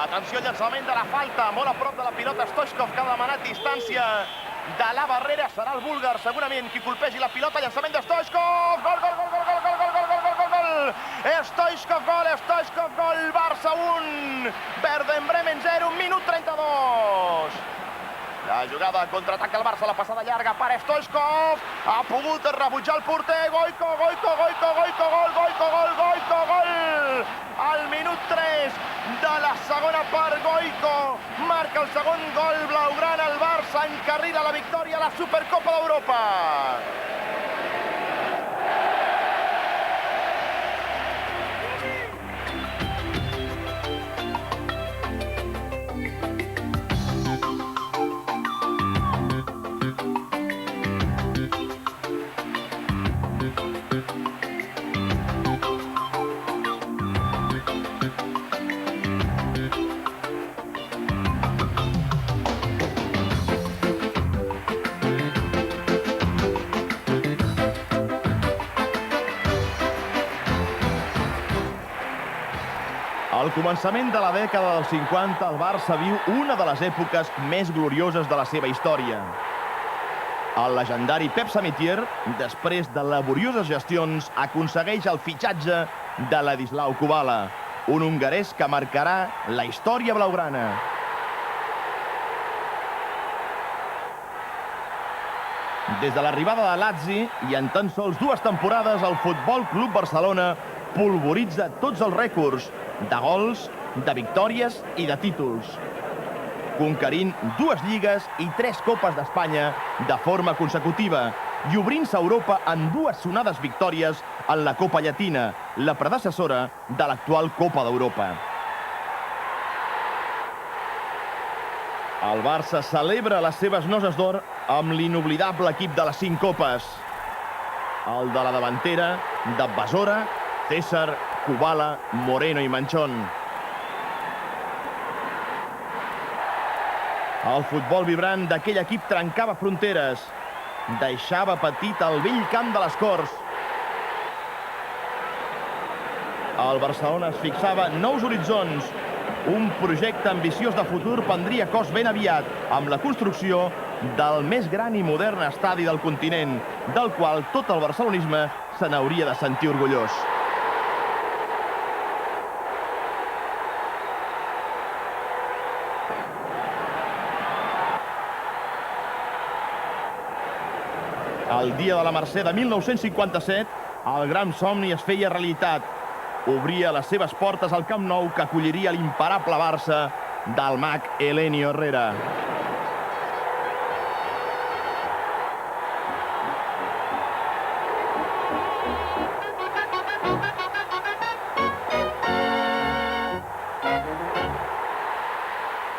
Atenció, llançament de la falta, molt a prop de la pilota Stoichkov, que ha demanat distància de la barrera. Serà el búlgar, segurament, qui colpegi la pilota. Llançament de Stoichkov. Gol, gol, gol, gol, gol, gol, gol, gol, gol, gol, gol. Stoichkov, gol, Barça 1, Werder Bremen 0, minut 32. La jugada de contraatac del Barça, la passada llarga per Stoichkov. Ha pogut rebutjar el porter. Goico, Goico, Goico, Goico, gol, Goico, gol, Goico, gol. Al minut 3 de la segona part, Goico marca el segon gol blaugrana. El Barça encarrila la victòria a la Supercopa d'Europa. Al començament de la dècada dels 50, el Barça viu una de les èpoques més glorioses de la seva història. El legendari Pep Samitier, després de laborioses gestions, aconsegueix el fitxatge de Ladislau Kubala, un hongarès que marcarà la història blaugrana. Des de l'arribada de Lazzi, i en tan sols 2 temporades, el Futbol Club Barcelona polvoritza tots els rècords de gols, de victòries i de títols, conquerint 2 lligues i 3 copes d'Espanya de forma consecutiva i obrint-se a Europa en 2 sonades victòries en la Copa Llatina, la predecessora de l'actual Copa d'Europa. El Barça celebra les seves noces d'or amb l'inoblidable equip de les 5 copes. El de la davantera, de Besora, César, Kubala, Moreno i Manchón. El futbol vibrant d'aquell equip trencava fronteres, deixava petit el vell camp de les Corts. El Barcelona es fixava nous horitzons. Un projecte ambiciós de futur prendria cos ben aviat, amb la construcció del més gran i modern estadi del continent, del qual tot el barcelonisme se n'hauria de sentir orgullós. El dia de la Mercè de 1957, el gran somni es feia realitat. Obria les seves portes al Camp Nou, que acolliria l'imparable Barça del mag Elenio Herrera.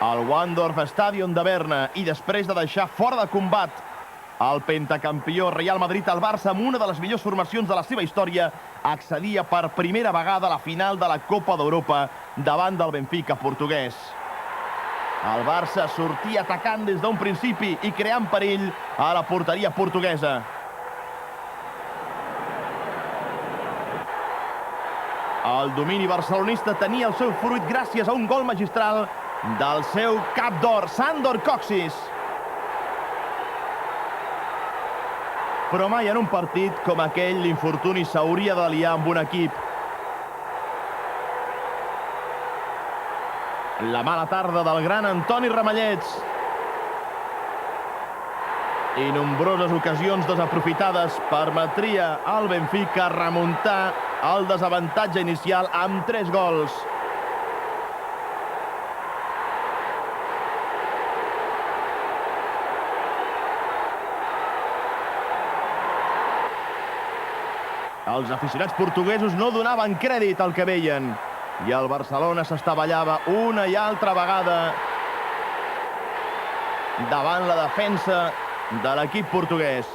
Al Wandorf Stadion de Berna, i després de deixar fora de combat el pentacampió Real Madrid, el Barça, amb una de les millors formacions de la seva història, accedia per primera vegada a la final de la Copa d'Europa davant del Benfica portuguès. El Barça sortia atacant des d'un principi i creant perill a la porteria portuguesa. El domini barcelonista tenia el seu fruit gràcies a un gol magistral del seu cap d'or, Sandor Kocsis. Però mai en un partit com aquell l'infortuni s'hauria d'aliar amb un equip. La mala tarda del gran Antoni Ramallets. I nombroses ocasions desaprofitades permetria al Benfica remuntar el desavantatge inicial amb 3 gols. Els aficionats portuguesos no donaven crèdit al que veien i el Barcelona s'estavellava una i altra vegada davant la defensa de l'equip portuguès.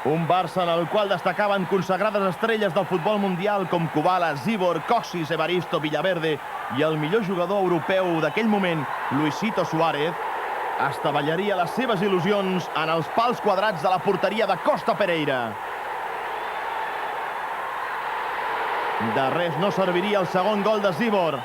Un Barça en el qual destacaven consagrades estrelles del futbol mundial com Kubala, Zibor, Kocsis, Evaristo, Villaverde i el millor jugador europeu d'aquell moment, Luisito Suárez, estavellaria les seves il·lusions en els pals quadrats de la porteria de Costa Pereira. De res no serviria el segon gol de Zibor.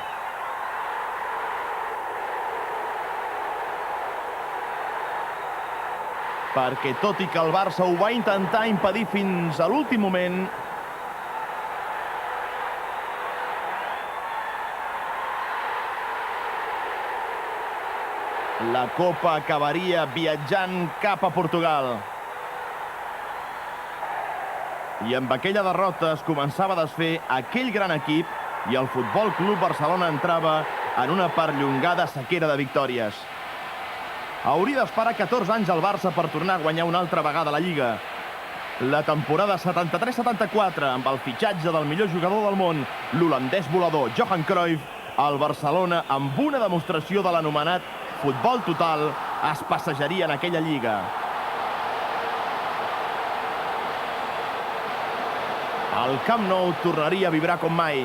Perquè tot i que el Barça ho va intentar impedir fins a l'últim moment, la Copa acabaria viatjant cap a Portugal. I amb aquella derrota es començava a desfer aquell gran equip i el Futbol Club Barcelona entrava en una perllongada sequera de victòries. Hauria d'esperar 14 anys al Barça per tornar a guanyar una altra vegada la Lliga. La temporada 73-74, amb el fitxatge del millor jugador del món, l'holandès volador Johan Cruyff, el Barcelona, amb una demostració de l'anomenat futbol total, es passejaria en aquella Lliga. El Camp Nou tornaria a vibrar com mai.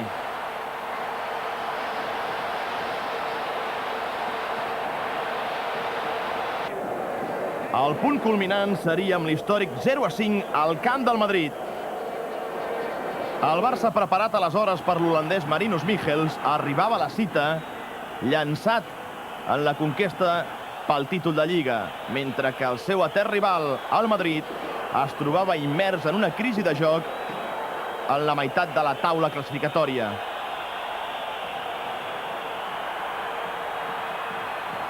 El punt culminant seria amb l'històric 0-5 al camp del Madrid. El Barça, preparat aleshores per l'holandès Marinus Michels, arribava a la cita llançat en la conquesta pel títol de Lliga, mentre que el seu etern rival, el Madrid, es trobava immers en una crisi de joc en la meitat de la taula classificatòria.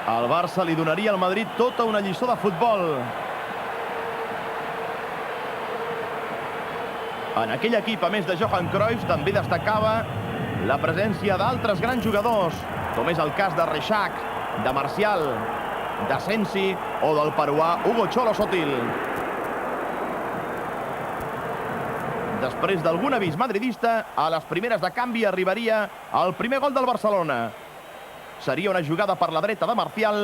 El Barça li donaria al Madrid tota una lliçó de futbol. En aquell equip, a més de Johan Cruyff, també destacava la presència d'altres grans jugadors, com és el cas de Reixac, de Marcial, de Sensi o del peruà Hugo Cholo Sotil. Després d'algun avís madridista, a les primeres de canvi arribaria el primer gol del Barcelona. Seria una jugada per la dreta de Marcial,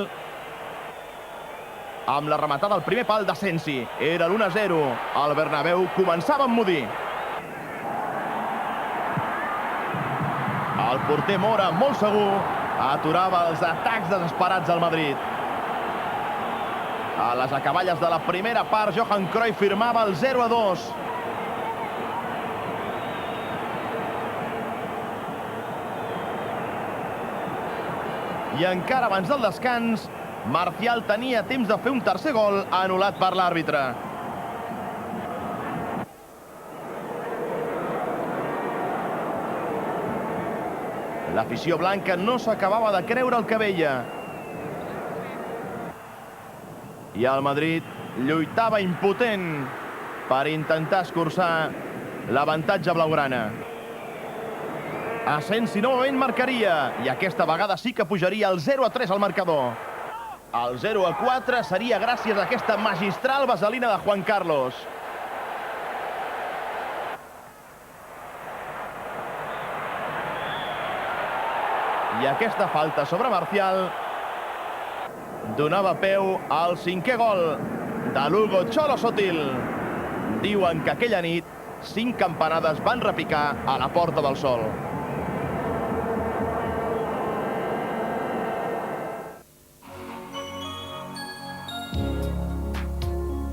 amb la rematada al primer pal de Sensi. Era l'1-0. El Bernabéu començava a emmudir. El porter Mora, molt segur, aturava els atacs desesperats del Madrid. A les acaballes de la primera part, Johan Cruyff firmava el 0-2. I encara abans del descans, Marcial tenia temps de fer un tercer gol anul·lat per l'àrbitre. L'afició blanca no s'acabava de creure el que veia. I el Madrid lluitava impotent per intentar escurçar l'avantatge blaugrana. Asensi novament marcaria, i aquesta vegada sí que pujaria el 0-3 al marcador. El 0-4 seria gràcies a aquesta magistral vaselina de Juan Carlos. I aquesta falta sobre Marcial donava peu al cinquè gol de l'Hugo Cholo Sotil. Diuen que aquella nit 5 campanades van repicar a la Porta del Sol.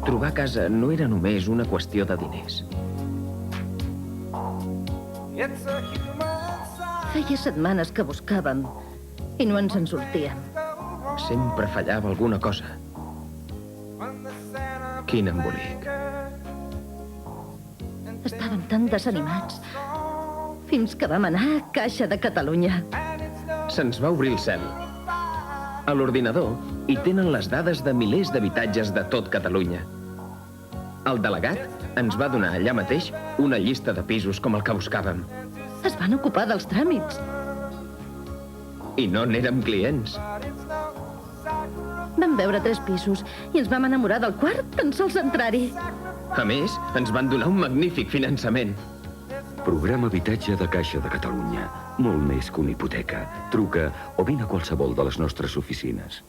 Trobar casa no era només una qüestió de diners. Feia setmanes que buscàvem i no ens en sortíem. Sempre fallava alguna cosa. Quin embolic. Estàvem tan desanimats fins que vam anar a Caixa de Catalunya. Se'ns va obrir el cel. A l'ordinador hi tenen les dades de milers d'habitatges de tot Catalunya. El delegat ens va donar allà mateix una llista de pisos com el que buscàvem. Es van ocupar dels tràmits. I no n'érem clients. Vam veure 3 pisos i ens vam enamorar del quart tan sols entrar-hi. A més, ens van donar un magnífic finançament. Programa Habitatge de Caixa de Catalunya. Molt més que una hipoteca. Truca o vine a qualsevol de les nostres oficines.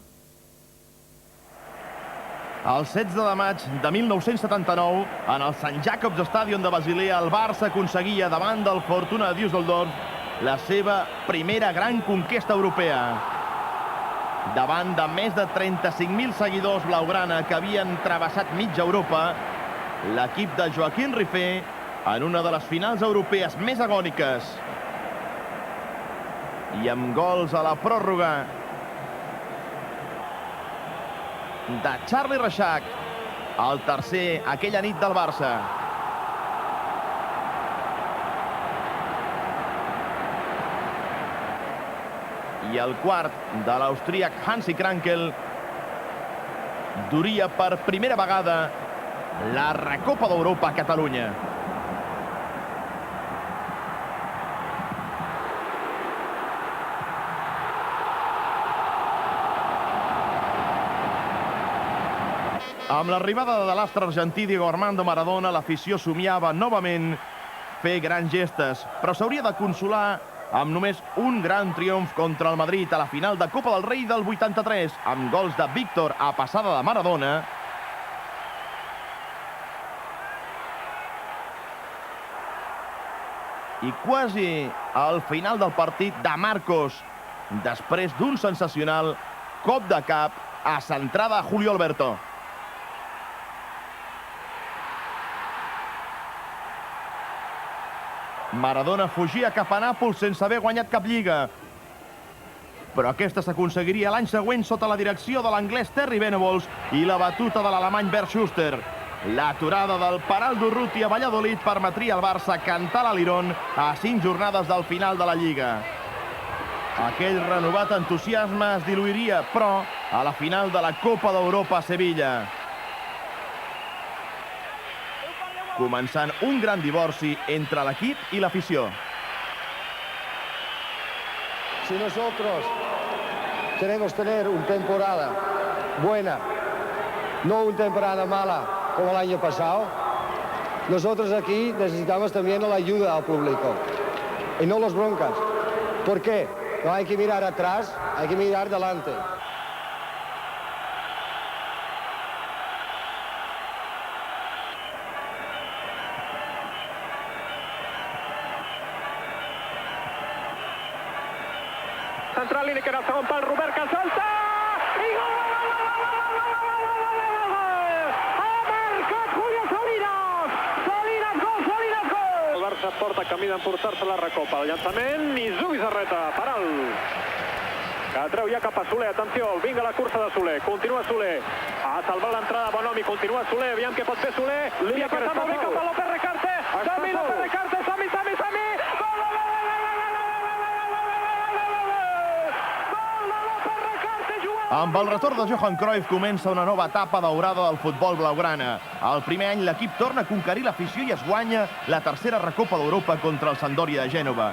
El 16 de maig de 1979, en el Sant Jacobs Stadion de Basilea, el Barça aconseguia davant del Fortuna Düsseldorf la seva primera gran conquesta europea. Davant de més de 35.000 seguidors blaugrana que havien travessat mitja Europa, l'equip de Joaquim Rifé en una de les finals europees més agòniques i amb gols a la pròrroga de Charlie Reixac, el tercer aquella nit del Barça. I el quart de l'austríac Hansi Krankel duria per primera vegada la Recopa d'Europa a Catalunya. Amb l'arribada de l'astre argentí Diego Armando Maradona, l'afició somiava novament fer grans gestes, però s'hauria de consolar amb només un gran triomf contra el Madrid a la final de Copa del Rei del 83, amb gols de Víctor a passada de Maradona i quasi al final del partit de Marcos, després d'un sensacional cop de cap a centrada a Julio Alberto. Maradona fugia cap a Nàpols sense haver guanyat cap lliga. Però aquesta s'aconseguiria l'any següent sota la direcció de l'anglès Terry Venables i la batuta de l'alemany Bert Schuster. L'aturada del Paral Durruti a Valladolid permetria al Barça cantar l'Alirón a 5 jornades del final de la Lliga. Aquell renovat entusiasme es diluiria, però, a la final de la Copa d'Europa a Sevilla. Començant un gran divorci entre l'equip i l'afició. Si nosotros queremos tener una temporada buena, no una temporada mala como el año pasado, nosotros aquí necesitamos también la ayuda al público y no las broncas. ¿Por qué? No hay que mirar atrás, hay que mirar delante. Central Lineker al segon pal, Robert que salta i gol! Ha marcat Julio Salinas! Salinas gol, Salinas gol! El Barça porta camí d'emportar-se la Recopa. El llançament i Zubizarreta, Paral. Que treu ja cap a Soler, atenció, vinga la cursa de Soler, continua Soler. Ha salvat l'entrada Bonomi, continua Soler, aviam què pot fer Soler. Li ha passat molt bé cap a López Recarte. Sami, López Recarte, Sami! Amb el retorn de Johan Cruyff comença una nova etapa daurada del futbol blaugrana. El primer any l'equip torna a conquerir l'afició i es guanya la tercera Recopa d'Europa contra el Sampdoria de Gènova.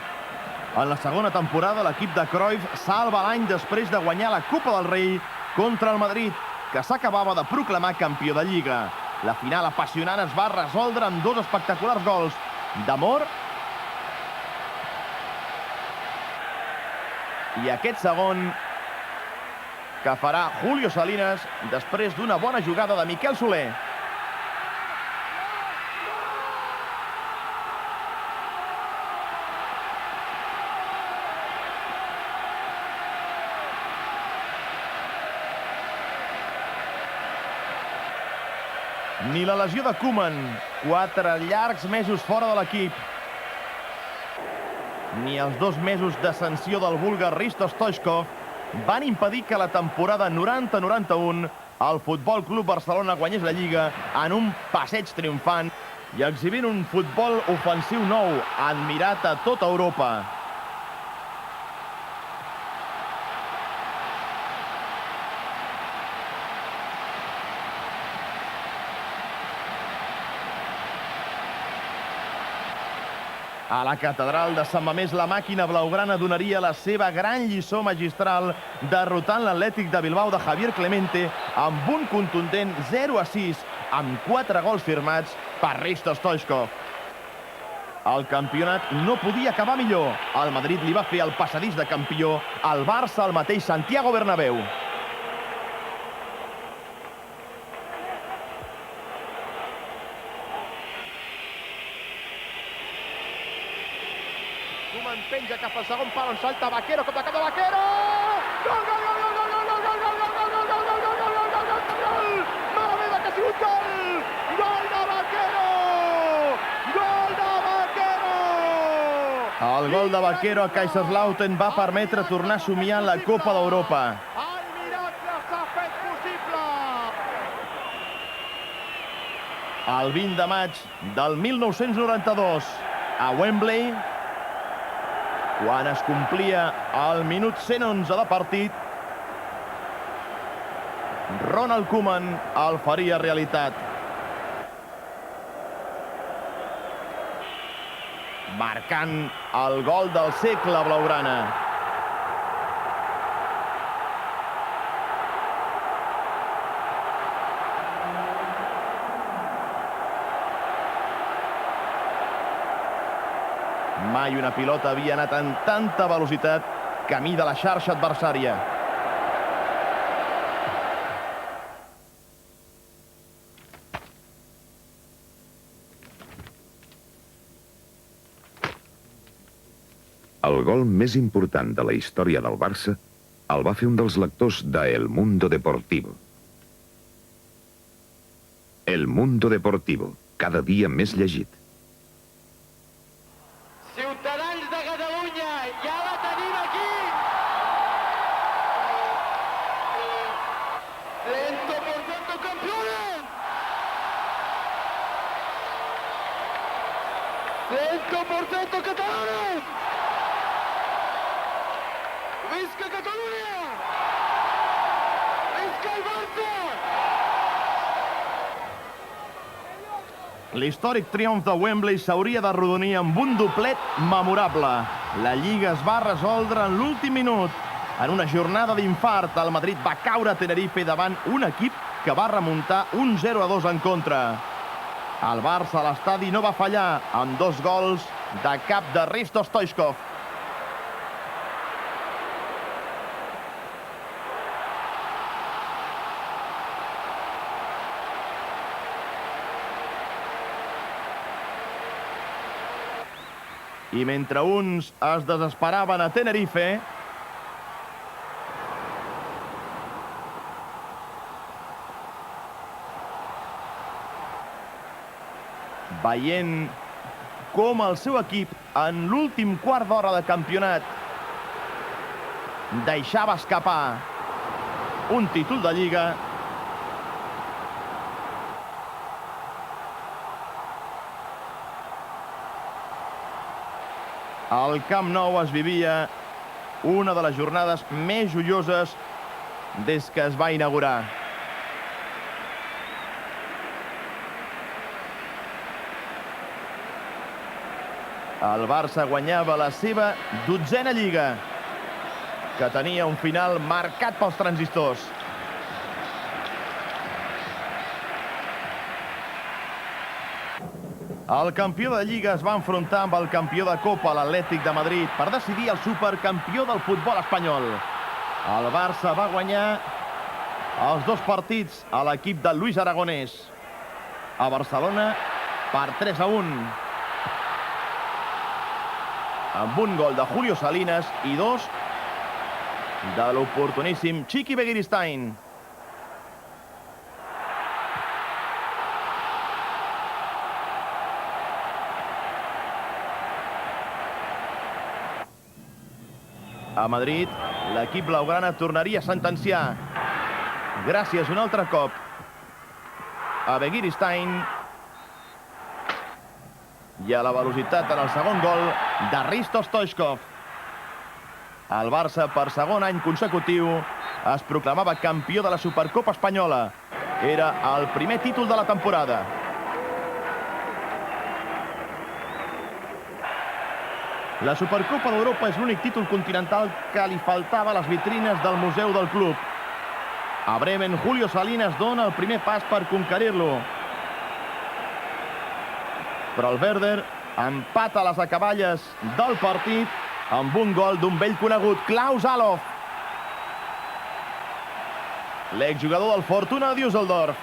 En la segona temporada l'equip de Cruyff salva l'any després de guanyar la Copa del Rei contra el Madrid, que s'acabava de proclamar campió de Lliga. La final apassionant es va resoldre amb 2 espectaculars gols d'Amor i aquest segon que farà Julio Salinas després d'una bona jugada de Miquel Soler. Ni la lesió de Koeman, 4 llargs mesos fora de l'equip, ni els 2 mesos de sanció del búlgar Hristo Stoichkov van impedir que la temporada 90-91 el Futbol Club Barcelona guanyés la Lliga en un passeig triomfant i exhibint un futbol ofensiu nou, admirat a tota Europa. A la catedral de Sant Mamés, la màquina blaugrana donaria la seva gran lliçó magistral derrotant l'Atlètic de Bilbao de Javier Clemente amb un contundent 0-6 amb 4 gols firmats per Hristo Stoichkov. El campionat no podia acabar millor. El Madrid li va fer el passadís de campió al Barça al mateix Santiago Bernabéu. Koeman penja cap al segon pal on salta Vaquero, cop de cap de Vaquero! Gol, gol, gol, gol, gol, gol, gol, gol, gol, gol, gol, gol, gol, gol, gol, gol, gol, gol, gol! Mare meva, que ha sigut gol! Gol de Vaquero! Gol de El gol de Vaquero a Kaiserslautern va permetre tornar a somiar la Copa d'Europa. El miracle s'ha fet possible! El 20 de maig del 1992, a Wembley, quan es complia el minut 111 de partit, Ronald Koeman el faria realitat. Marcant el gol del segle blaugrana. Mai una pilota havia anat amb tanta velocitat camí de la xarxa adversària. El gol més important de la història del Barça el va fer un dels lectors de El Mundo Deportivo. El Mundo Deportivo, cada dia més llegit. Ciutadans de Catalunya, ja la tenim aquí! Lento por cento, campeones! Lento por cento, catalanes! Visca Catalunya! Visca el Barça! L'històric triomf de Wembley s'hauria d'arrodonir amb un doblet memorable. La Lliga es va resoldre en l'últim minut. En una jornada d'infart, el Madrid va caure a Tenerife davant un equip que va remuntar un 0-2 en contra. El Barça a l'estadi no va fallar amb 2 gols de cap de Hristo Stoichkov. I mentre uns es desesperaven a Tenerife, veient com el seu equip en l'últim quart d'hora de campionat deixava escapar un títol de Lliga, al Camp Nou es vivia una de les jornades més joioses des que es va inaugurar. El Barça guanyava la seva 12a Lliga, que tenia un final marcat pels transistors. El campió de Lliga es va enfrontar amb el campió de Copa, l'Atlètic de Madrid, per decidir el supercampió del futbol espanyol. El Barça va guanyar els 2 partits a l'equip de Luis Aragonès. A Barcelona, per 3-1. Amb un gol de Julio Salinas i 2 de l'oportuníssim Txiki Begiristain. A Madrid, l'equip blaugrana tornaria a sentenciar, gràcies un altre cop a Begiristain i a la velocitat en el segon gol de Hristo Stoichkov. El Barça, per segon any consecutiu, es proclamava campió de la Supercopa Espanyola. Era el primer títol de la temporada. La Supercopa d'Europa és l'únic títol continental que li faltava a les vitrines del museu del club. A Bremen, Julio Salinas dona el primer pas per conquerir-lo. Però el Werder empata les acaballes del partit amb un gol d'un vell conegut, Klaus Allofs, l'exjugador del Fortuna Düsseldorf.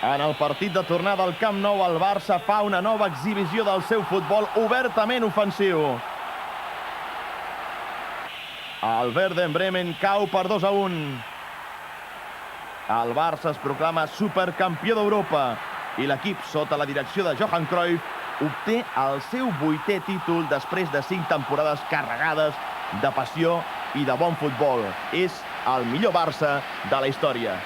En el partit de tornada al Camp Nou, el Barça fa una nova exhibició del seu futbol obertament ofensiu. El Werder Bremen cau per 2-1. El Barça es proclama supercampió d'Europa i l'equip, sota la direcció de Johan Cruyff, obté el seu 8è títol després de 5 temporades carregades de passió i de bon futbol. És el millor Barça de la història.